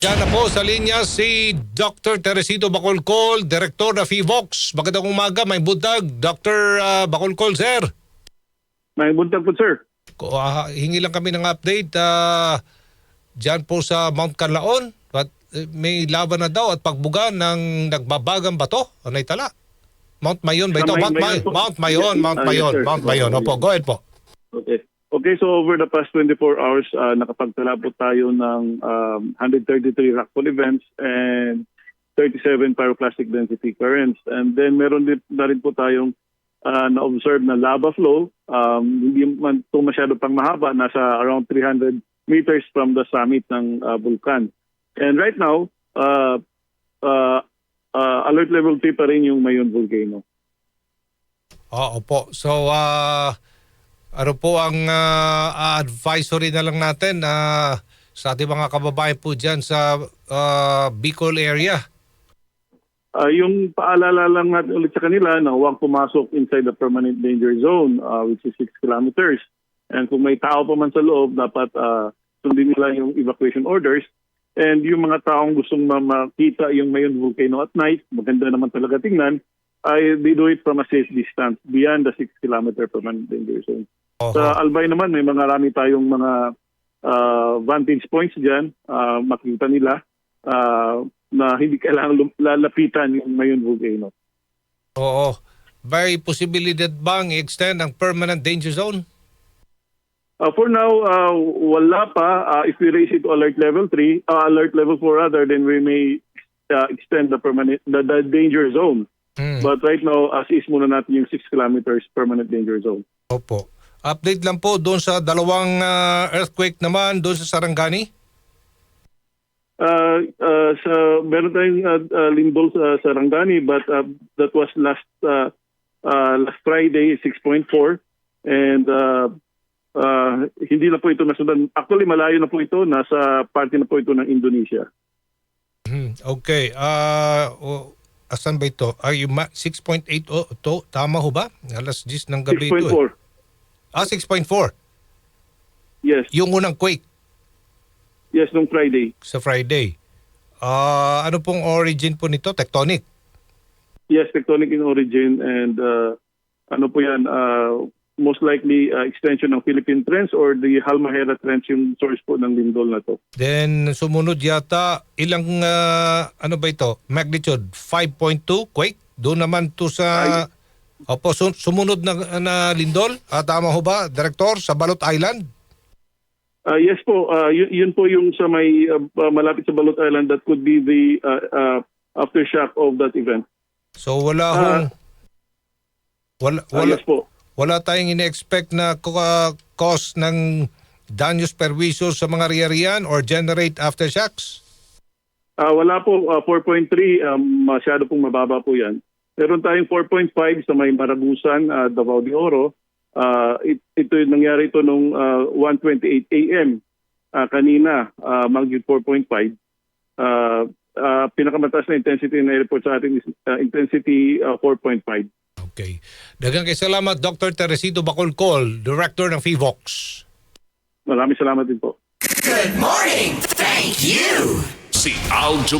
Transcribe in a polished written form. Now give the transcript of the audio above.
Diyan na po sa linya si Dr. Teresito Bacolcol, Direktor na FIVOX. Magandang umaga, may buntag, Dr. Bacolcol, sir. May buntag po, sir. Hingi lang kami ng update diyan po sa Mount Canlaon. May laban na daw at pagbuga ng nagbabagang bato. Anay tala? Mount Mayon ba ito? Mount Mayon. Opo, go ahead po. Okay, so over the past 24 hours, nakapagtala po tayo ng 133 rockfall events and 37 pyroclastic density currents. And then meron din na rin po tayong na-observe na lava flow. Hindi man ito masyado pang mahaba, nasa around 300 meters from the summit ng vulkan. And right now, alert level 3 pa rin yung Mayon volcano. Opo. So, ano po ang advisory na lang natin sa ating mga kababayan po dyan sa Bicol area? Yung paalala lang natin ulit sa kanila na huwag pumasok inside the permanent danger zone, which is 6 kilometers. And kung may tao pa man sa loob, dapat sundin nila yung evacuation orders. And yung mga taong gustong makita yung Mayon volcano at night, maganda naman talaga tingnan, they do it from a safe distance beyond the 6-kilometer permanent danger zone. Sa Albay naman, may marami tayong mga vantage points dyan. Makita nila na hindi kailangan lalapitan yung Mayon volcano. Oo. May posibilidad bang i-extend ang permanent danger zone? For now, wala pa. If we raise it to alert level 3, alert level 4 rather, then we may extend the danger zone. But right now, as is muna natin yung 6 kilometers permanent danger zone. Opo. Update lang po doon sa dalawang earthquake naman doon sa Sarangani. Meron tayong lindol sa Sarangani, but that was last Friday, 6.4. And hindi na po ito nasundan. Actually, malayo na po ito. Nasa parte na po ito ng Indonesia. Okay. Asan ba ito? 6.8 to? Tama ho ba? Alas 10 ng gabi ito. 6.4. 6.4? Yes. Yung unang quake? Yes, nung Friday. Sa Friday. Ano pong origin po nito? Tectonic? Yes, tectonic in origin. And ano po yan? Most likely extension ng Philippine Trench or the Halmahera Trench yung source po ng lindol na to. Then sumunod yata ilang ano ba ito? Magnitude 5.2 quake. Doon naman to sa sumunod na lindol. Tama ho ba, Director, sa Balot Island? Yes po. Yun po yung sa may malapit sa Balot Island. That could be the aftershock of that event. So wala yes po. Wala tayong ine-expect na cause ng danyos perwisyo sa mga riyan or generate aftershocks? Wala po. 4.3, masyado pong mababa po yan. Meron tayong 4.5 sa may Maragusan, Davao de Oro. Ito nangyari ito nung 1:28 a.m. Kanina, magnitude 4.5. Pinakamataas na intensity na report sa ating intensity 4.5. Okay. Daghang kay salamat, Dr. Teresito Bacolcol, Director ng FIVOX. Maraming salamat din po. Good morning! Thank you! Si Aljo